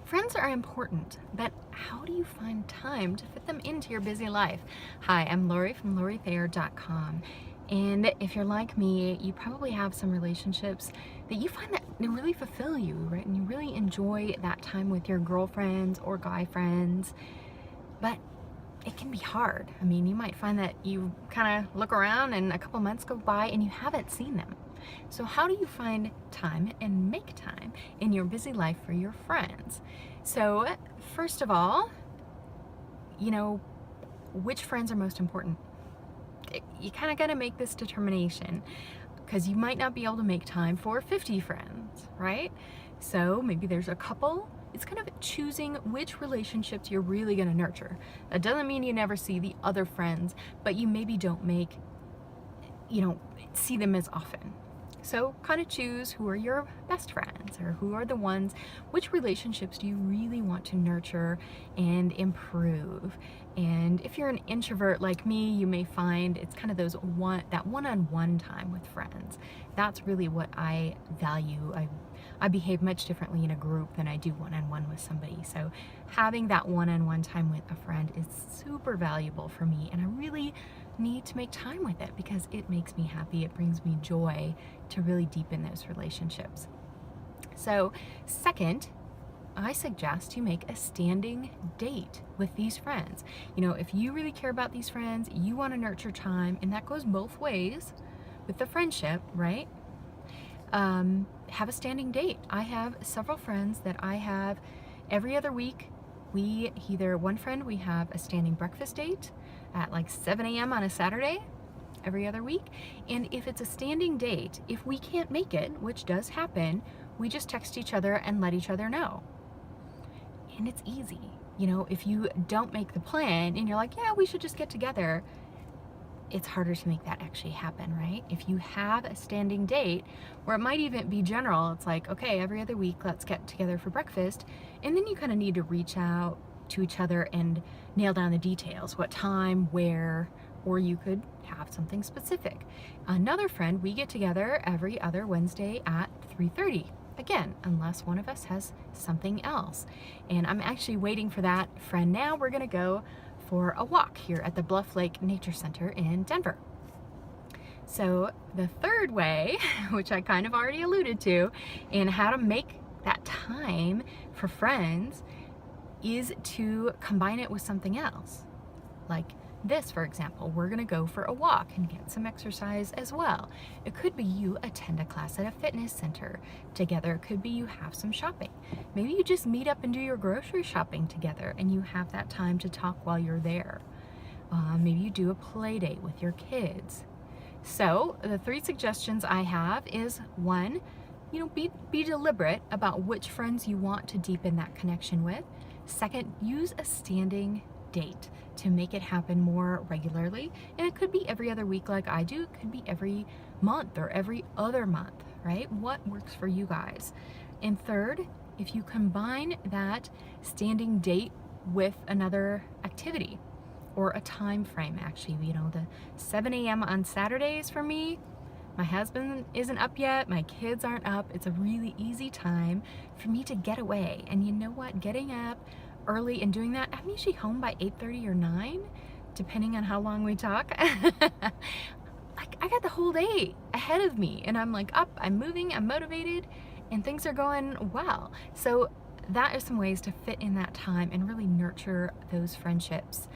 Friends are important, but how do you find time to fit them into your busy life? Hi, I'm Lori from LoriThayer.com. And if you're like me, you probably have some relationships that you find that they really fulfill you, right? And you really enjoy that time with your girlfriends or guy friends. But it can be hard. I mean, you might find that you kind of look around and a couple months go by and you haven't seen them. So how do you find time and make time in your busy life for your friends? So first of all, which friends are most important? You kind of got to make this determination because you might not be able to make time for 50 friends, right? So maybe there's a couple. It's kind of choosing which relationships you're really going to nurture. That doesn't mean you never see the other friends, but you maybe don't see them as often. So kind of choose who are your best friends or who are the ones, which relationships do you really want to nurture and improve. And if you're an introvert like me, you may find it's kind of that one-on-one time with friends. That's really what I value. I behave much differently in a group than I do one-on-one with somebody. So having that one-on-one time with a friend is super valuable for me, and I really need to make time with it because it makes me happy. It brings me joy to really deepen those relationships. So second, I suggest you make a standing date with these friends. If you really care about these friends, you want to nurture time, and that goes both ways with the friendship, right? Have a standing date. I have several friends that I have every other week. We have a standing breakfast date at like 7 a.m. on a Saturday every other week. And if it's a standing date, if we can't make it, which does happen, we just text each other and let each other know. And it's easy. If you don't make the plan and you're like, yeah, we should just get together, it's harder to make that actually happen, right? If you have a standing date, where it might even be general, it's like, okay, every other week, let's get together for breakfast. And then you kind of need to reach out to each other and nail down the details, what time, where, or you could have something specific. Another friend, we get together every other Wednesday at 3:30. Again, unless one of us has something else. And I'm actually waiting for that friend now. We're gonna go for a walk here at the Bluff Lake Nature Center in Denver. So the third way, which I kind of already alluded to, in how to make that time for friends is to combine it with something else. Like this, for example, we're gonna go for a walk and get some exercise as well. It could be you attend a class at a fitness center together. It could be you have some shopping. Maybe you just meet up and do your grocery shopping together and you have that time to talk while you're there. Maybe you do a play date with your kids. So the 3 suggestions I have is 1, be deliberate about which friends you want to deepen that connection with. 2nd, use a standing date to make it happen more regularly. And it could be every other week like I do. It could be every month or every other month, right? What works for you guys? And 3rd, if you combine that standing date with another activity or a time frame, actually, the 7 a.m. on Saturdays for me, my husband isn't up yet, my kids aren't up. It's a really easy time for me to get away. And you know what? Getting up early and doing that, I'm usually home by 8:30 or 9, depending on how long we talk. Like, I got the whole day ahead of me, and I'm like up, I'm moving, I'm motivated, and things are going well. So that is some ways to fit in that time and really nurture those friendships.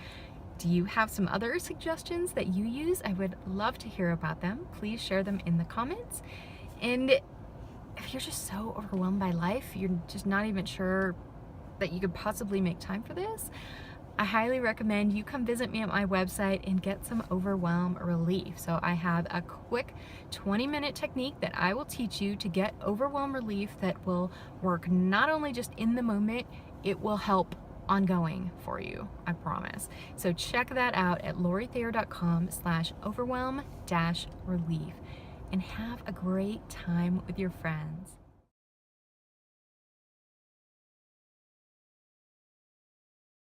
Do you have some other suggestions that you use? I would love to hear about them. Please share them in the comments. And if you're just so overwhelmed by life, you're just not even sure that you could possibly make time for this, I highly recommend you come visit me at my website and get some overwhelm relief. So I have a quick 20-minute technique that I will teach you to get overwhelm relief that will work not only just in the moment, it will help ongoing for you, I promise. So check that out at LoriThayer.com/overwhelm-relief and have a great time with your friends.